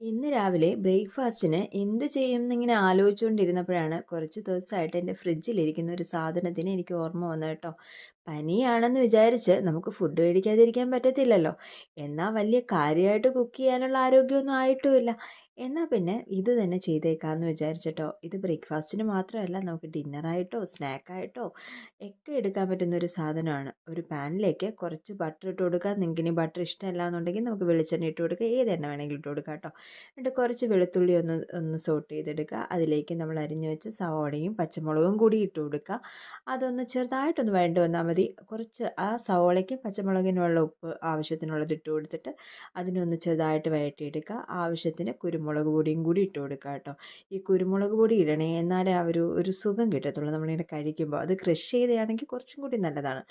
ഇന്ന് രാവിലെ ബ്രേക്ക്ഫാസ്റ്റിന് എന്ത് ചെയ്യും എന്നിങ്ങനെ ആലോചിച്ചുകൊണ്ടിരുന്നപ്പോഴാണ് കുറച്ച് ദിവസമായിട്ട് എൻ്റെ ഫ്രിഡ്ജിലിരിക്കുന്ന ഒരു സാധനത്തിന് എനിക്ക് ഓർമ്മ വന്നത് കേട്ടോ. പനിയാണെന്ന് വിചാരിച്ച് നമുക്ക് ഫുഡ് കഴിക്കാതിരിക്കാൻ പറ്റത്തില്ലല്ലോ. എന്നാൽ വലിയ കാര്യമായിട്ട് കുക്ക് ചെയ്യാനുള്ള ആരോഗ്യമൊന്നും ആയിട്ടുമില്ല. എന്നാൽ പിന്നെ ഇത് തന്നെ ചെയ്തേക്കാമെന്ന് വിചാരിച്ചിട്ടോ. ഇത് ബ്രേക്ക്ഫാസ്റ്റിന് മാത്രമല്ല, നമുക്ക് ഡിന്നറായിട്ടോ സ്നാക്കായിട്ടോ ഒക്കെ എടുക്കാൻ പറ്റുന്ന ഒരു സാധനമാണ്. ഒരു പാനിലേക്ക് കുറച്ച് ബട്ടർ ഇട്ട് കൊടുക്കുക. നിങ്ങൾക്ക് ഇനി ബട്ടർ ഇഷ്ടമല്ല എന്നുണ്ടെങ്കിൽ നമുക്ക് വെളിച്ചെണ്ണ ഇട്ട് കൊടുക്കുക, ഏത് എണ്ണ വേണമെങ്കിലും ഇട്ട് കൊടുക്കാം കേട്ടോ. എന്നിട്ട് കുറച്ച് വെളുത്തുള്ളി ഒന്ന് ഒന്ന് സോട്ട് ചെയ്തെടുക്കുക. അതിലേക്ക് നമ്മൾ അരിഞ്ഞു വെച്ച സവോളയും പച്ചമുളകും കൂടി ഇട്ട് കൊടുക്കുക. അതൊന്ന് ചെറുതായിട്ടൊന്ന് വഴണ്ട് വന്നാൽ മതി. കുറച്ച് ആ സവോളയ്ക്കും പച്ചമുളകിനുമുള്ള ഉപ്പ് ആവശ്യത്തിനുള്ളത് ഇട്ട് കൊടുത്തിട്ട് അതിനൊന്ന് ചെറുതായിട്ട് വഴറ്റിയെടുക്കുക. ആവശ്യത്തിന് കുരുമുളക് പൊടിയും കൂടി ഇട്ട് കൊടുക്കുക കേട്ടോ. ഈ കുരുമുളക് പൊടി ഇടണേ, എന്നാലേ ആ ഒരു സുഖം കിട്ടത്തുള്ളൂ നമ്മളിങ്ങനെ കഴിക്കുമ്പോൾ. അത് ക്രഷ് ചെയ്തതാണെങ്കിൽ കുറച്ചും കൂടി നല്ലതാണ്.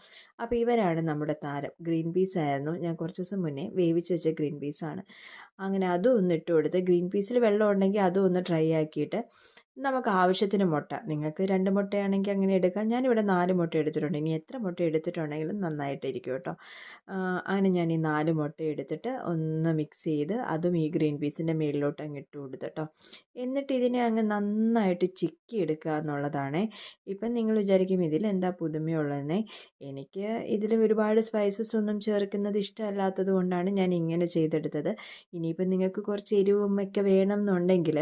അപ്പോൾ ഇവരാണ് നമ്മുടെ താരം. ഗ്രീൻ പീസ് ആയിരുന്നു, ഞാൻ കുറച്ച് ദിവസം മുന്നേ വേവിച്ച് വെച്ച ഗ്രീൻ പീസാണ്. അങ്ങനെ അതും ഒന്ന് ഇട്ട് കൊടുത്ത്, ഗ്രീൻ പീസിൽ വെള്ളം ഉണ്ടെങ്കിൽ അതും ഒന്ന് ഡ്രൈ ആക്കിയിട്ട് നമുക്ക് ആവശ്യത്തിന് മുട്ട, നിങ്ങൾക്ക് 2 മുട്ടയാണെങ്കിൽ അങ്ങനെ എടുക്കാം. ഞാനിവിടെ 4 മുട്ട എടുത്തിട്ടുണ്ട്. ഇനി എത്ര മുട്ട എടുത്തിട്ടുണ്ടെങ്കിലും നന്നായിട്ടിരിക്കും കേട്ടോ. അങ്ങനെ ഞാൻ ഈ 4 മുട്ട എടുത്തിട്ട് ഒന്ന് മിക്സ് ചെയ്ത് അതും ഈ ഗ്രീൻ പീസിൻ്റെ മേളിലോട്ട് അങ്ങ് ഇട്ട് കൊടുത്തു കേട്ടോ. എന്നിട്ട് ഇതിനെ അങ്ങ് നന്നായിട്ട് ചിക്കി എടുക്കുക എന്നുള്ളതാണേ. ഇപ്പം നിങ്ങൾ വിചാരിക്കും ഇതിലെന്താ പുതുമയുള്ളതെന്നേ. എനിക്ക് ഇതിൽ ഒരുപാട് സ്പൈസസ് ഒന്നും ചേർക്കുന്നത് ഇഷ്ടമല്ലാത്തത് കൊണ്ടാണ് ഞാൻ ഇങ്ങനെ ചെയ്തെടുത്തത്. ഇനിയിപ്പം നിങ്ങൾക്ക് കുറച്ച് എരിവും ഒക്കെ വേണം എന്നുണ്ടെങ്കിൽ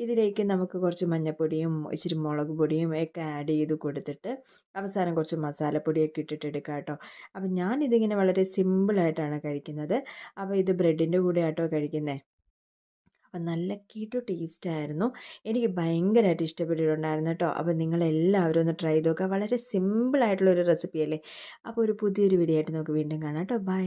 ഇതിലേക്ക് നമുക്ക് കുറച്ച് മഞ്ഞൾപ്പൊടിയും ഇച്ചിരി മുളക് പൊടിയും ഒക്കെ ആഡ് ചെയ്ത് കൊടുത്തിട്ട് അവസാനം കുറച്ച് മസാലപ്പൊടിയൊക്കെ ഇട്ടിട്ട് എടുക്കാം കേട്ടോ. അപ്പം ഞാനിതിങ്ങനെ വളരെ സിമ്പിളായിട്ടാണ് കഴിക്കുന്നത്. അപ്പോൾ ഇത് ബ്രെഡിൻ്റെ കൂടെ ആട്ടോ കഴിക്കുന്നത്. അപ്പം നല്ല കിടു ടേസ്റ്റായിരുന്നു. എനിക്ക് ഭയങ്കരമായിട്ട് ഇഷ്ടപ്പെട്ടിട്ടുണ്ടായിരുന്നു കേട്ടോ. അപ്പോൾ നിങ്ങളെല്ലാവരും ഒന്ന് ട്രൈ ചെയ്ത് നോക്കുക. വളരെ സിമ്പിളായിട്ടുള്ളൊരു റെസിപ്പിയല്ലേ. അപ്പോൾ ഒരു പുതിയൊരു വീഡിയോ ആയിട്ട് നമുക്ക് വീണ്ടും കാണാം കേട്ടോ. ബൈ.